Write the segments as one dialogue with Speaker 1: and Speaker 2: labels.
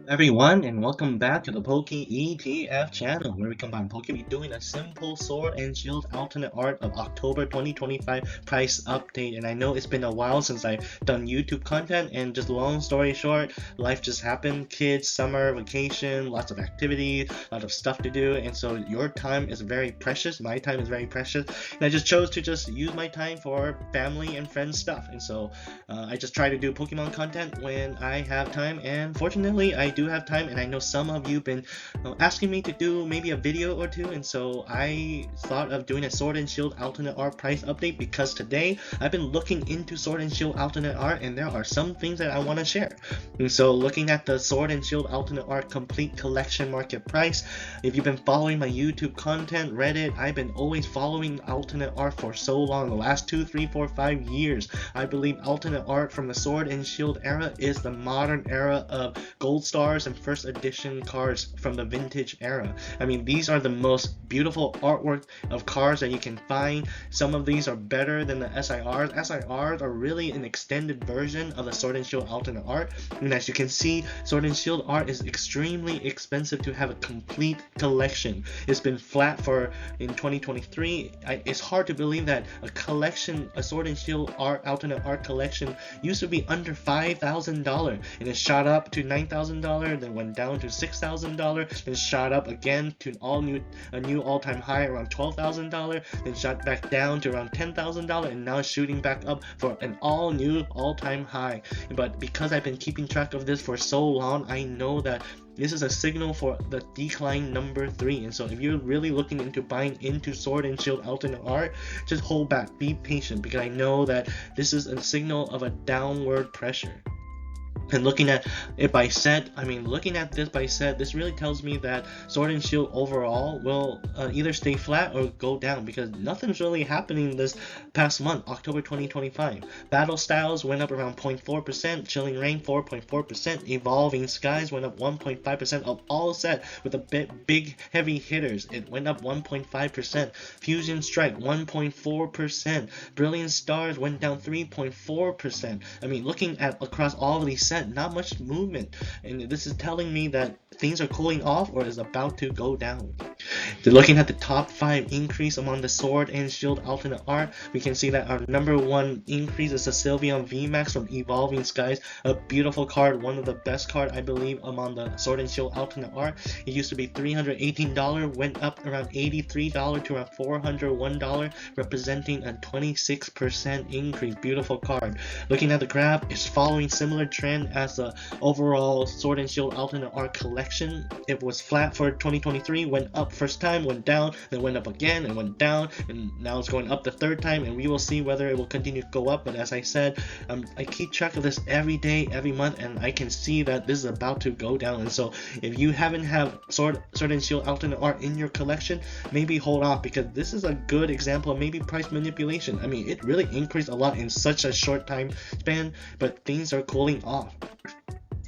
Speaker 1: Everyone, and welcome back to the Poke ETF channel, where we combine Pokemon doing a simple Sword and Shield alternate art of October 2025 price update. And I know it's been a while since I've done YouTube content, and just long story short, life just happened. Kids, summer, vacation, lots of activities, a lot of stuff to do, and so your time is very precious. My time is very precious, and I just chose to just use my time for family and friends stuff. And so I just try to do Pokemon content when I have time, and fortunately, I do have time. And I know some of you have been asking me to do maybe a video or two, and so I thought of doing a Sword and Shield Alternate Art price update because today I've been looking into Sword and Shield Alternate Art, and there are some things that I want to share. And so, looking at the Sword and Shield Alternate Art complete collection market price, if you've been following my YouTube content, Reddit, I've been always following alternate art for so long, the last 2, 3, 4, 5 years. I believe alternate art from the Sword and Shield era is the modern era of gold stars and first edition cards from the vintage era. I mean, these are the most beautiful artwork of cards that you can find. Some of these are better than the SIRs. SIRs are really an extended version of the Sword and Shield alternate art. And as you can see, Sword and Shield art is extremely expensive to have a complete collection. It's been flat for in 2023. It's hard to believe that a collection, a Sword and Shield art alternate art collection used to be under $5,000, and it shot up to $9,000, then went down to $6,000, then shot up again to a new all-time high around $12,000, then shot back down to around $10,000, and now shooting back up for an all-new all-time high. But because I've been keeping track of this for so long, I know that this is a signal for the decline number 3. And so if you're really looking into buying into Sword and Shield alternate art, just hold back, be patient, because I know that this is a signal of a downward pressure. And looking at it by set, looking at this by set, this really tells me that Sword and Shield overall will either stay flat or go down, because nothing's really happening this past month, October 2025. Battle Styles went up around 0.4%, Chilling Reign 4.4%, Evolving Skies went up 1.5% of all set with the big heavy hitters. It went up 1.5%. Fusion Strike 1.4%. Brilliant Stars went down 3.4%. Looking at across all of these sets, not much movement, and this is telling me that things are cooling off or is about to go down. Looking at the top 5 increase among the Sword and Shield alternate art, we can see that our number 1 increase is the Sylveon VMAX from Evolving Skies, a beautiful card, one of the best card I believe among the Sword and Shield alternate art. It used to be $318, went up around $83 to around $401, representing a 26% increase. Beautiful card. Looking at the graph, it's following similar trend as the overall Sword and Shield alternate art collection. It was flat for 2023, went up first time, went down, then went up again and went down, and now it's going up the third time, and we will see whether it will continue to go up. But as I said, I keep track of this every day, every month, and I can see that this is about to go down. And so if you haven't have Sword and Shield alternate art in your collection, maybe hold off, because this is a good example of maybe price manipulation. It really increased a lot in such a short time span, but things are cooling off.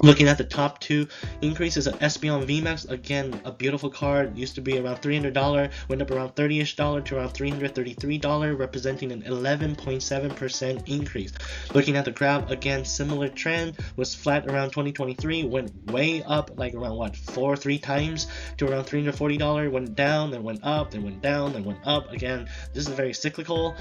Speaker 1: Looking at the top 2 increases, of Espeon VMAX, again a beautiful card, used to be around $300, went up around $30ish to around $333, representing an 11.7% increase. Looking at the graph, again similar trend, was flat around 2023, went way up like around 3 times to around $340, went down, then went up, then went down, then went up. Again, this is very cyclical,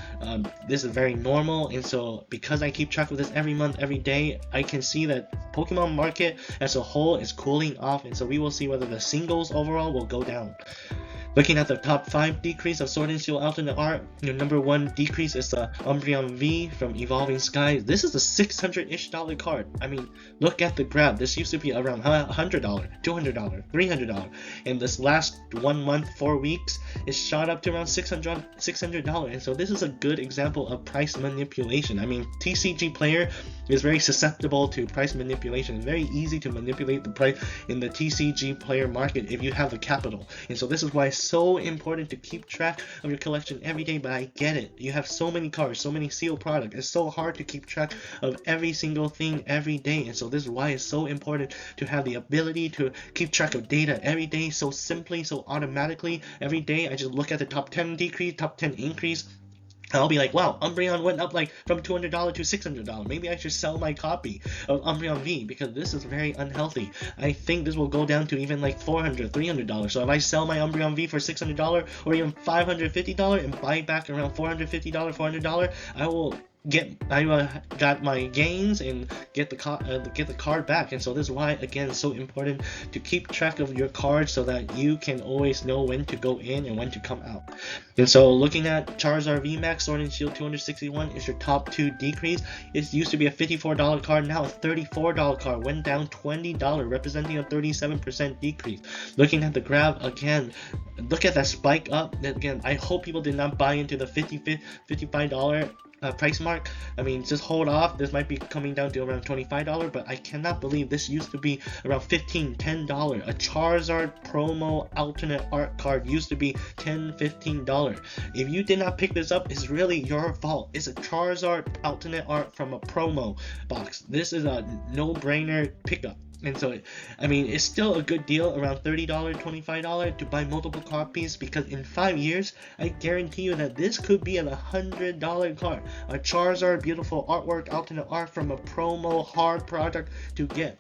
Speaker 1: this is very normal, and so because I keep track of this every month, every day, I can see that Pokemon market as a whole is cooling off, and so we will see whether the singles overall will go down. Looking at the top 5 decrease of Sword and Shield alternate art, your number 1 decrease is the Umbreon V from Evolving Skies. This is a $600-ish card. Look at the graph. This used to be around $100, $200, $300. In this last 1 month, 4 weeks, it shot up to around $600. And so this is a good example of price manipulation. TCG player is very susceptible to price manipulation. It's very easy to manipulate the price in the TCG player market if you have the capital. And so this is why it's so important to keep track of your collection every day. But I get it, you have so many cards, so many sealed products, it's so hard to keep track of every single thing every day. And so this is why it's so important to have the ability to keep track of data every day, so simply, so automatically. Every day I just look at the top 10 decrease, top 10 increase, I'll be like, wow, Umbreon went up like from $200 to $600. Maybe I should sell my copy of Umbreon V because this is very unhealthy. I think this will go down to even like $400, $300. So if I sell my Umbreon V for $600 or even $550 and buy back around $450, $400, I got my gains and get the card back. And so this is why, again, it's so important to keep track of your cards so that you can always know when to go in and when to come out. And so looking at Charizard VMAX Sword and Shield 261 is your top 2 decrease. It used to be a $54 card, now a $34 card, went down $20, representing a 37% decrease. Looking at the graph again, look at that spike up. Again, I hope people did not buy into the $55 price mark. I mean, just hold off. This might be coming down to around $25, but I cannot believe this used to be around $15, $10. A Charizard promo alternate art card used to be $10, $15. If you did not pick this up, it's really your fault. It's a Charizard alternate art from a promo box. This is a no-brainer pickup. And so, I mean, it's still a good deal, around $30, $25 to buy multiple copies, because in 5 years, I guarantee you that this could be an $100 card. A Charizard beautiful artwork, alternate art from a promo hard product to get.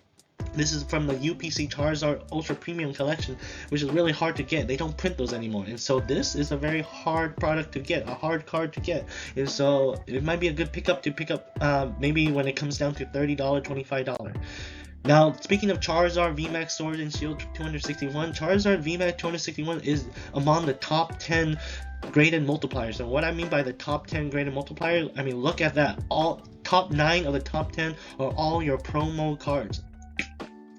Speaker 1: This is from the UPC Charizard Ultra Premium Collection, which is really hard to get. They don't print those anymore. And so this is a very hard product to get, a hard card to get. And so it might be a good pickup to pick up maybe when it comes down to $30, $25. Now, speaking of Charizard VMAX Sword and Shield 261, Charizard VMAX 261 is among the top 10 graded multipliers. And what I mean by the top 10 graded multipliers, I mean, look at that. All top 9 of the top 10 are all your promo cards.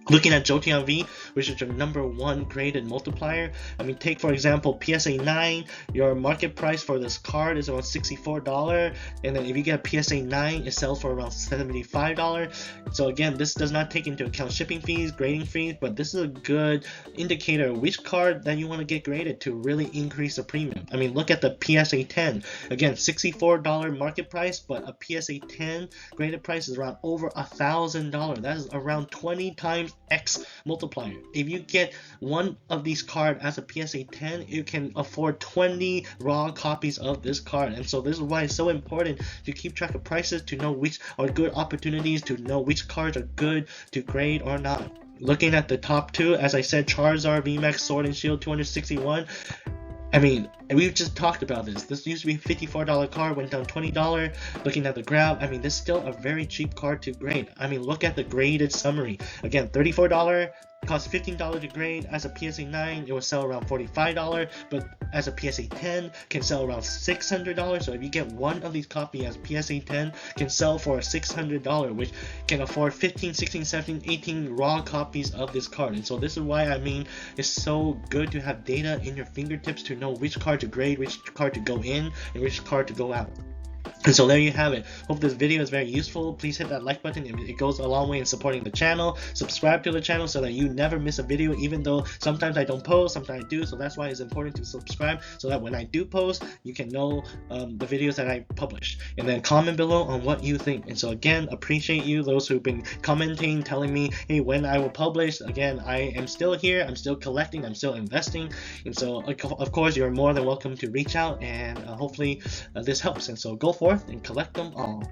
Speaker 1: Looking at Jolteon V, which is your #1 graded multiplier, I mean, take for example PSA 9, your market price for this card is around $64, and then if you get PSA 9, it sells for around $75. So again, this does not take into account shipping fees, grading fees, but this is a good indicator of which card that you want to get graded to really increase the premium. I mean, look at the PSA 10, again, $64 market price, but a PSA 10 graded price is around over $1,000. That is around 20 times X multiplier. If you get one of these cards as a PSA 10, you can afford 20 raw copies of this card. And so this is why it's so important to keep track of prices, to know which are good opportunities, to know which cards are good to grade or not. Looking at the top 2, as I said, Charizard VMAX Sword and Shield 261. I mean, we've just talked about this. This used to be a $54 card, went down $20. Looking at the graph, I mean, this is still a very cheap card to grade. I mean, look at the graded summary. Again, $34, costs $15 to grade. As a PSA 9, it will sell around $45, but as a PSA 10, can sell around $600. So if you get one of these copies as PSA 10, can sell for $600, which can afford 15, 16, 17, 18 raw copies of this card. And so this is why, I mean, it's so good to have data in your fingertips to know which card to grade, which card to go in, and which card to go out. And so there you have it. Hope this video is very useful. Please hit that like button. It goes a long way in supporting the channel. Subscribe to the channel so that you never miss a video, even though sometimes I don't post, sometimes I do. So that's why it's important to subscribe, so that when I do post, you can know the videos that I publish. And then comment below on what you think. And so again, appreciate you, those who've been commenting, telling me, hey, when I will publish. Again, I am still here. I'm still collecting. I'm still investing. And so, of course, you're more than welcome to reach out, and hopefully this helps. And so go forth and collect them all.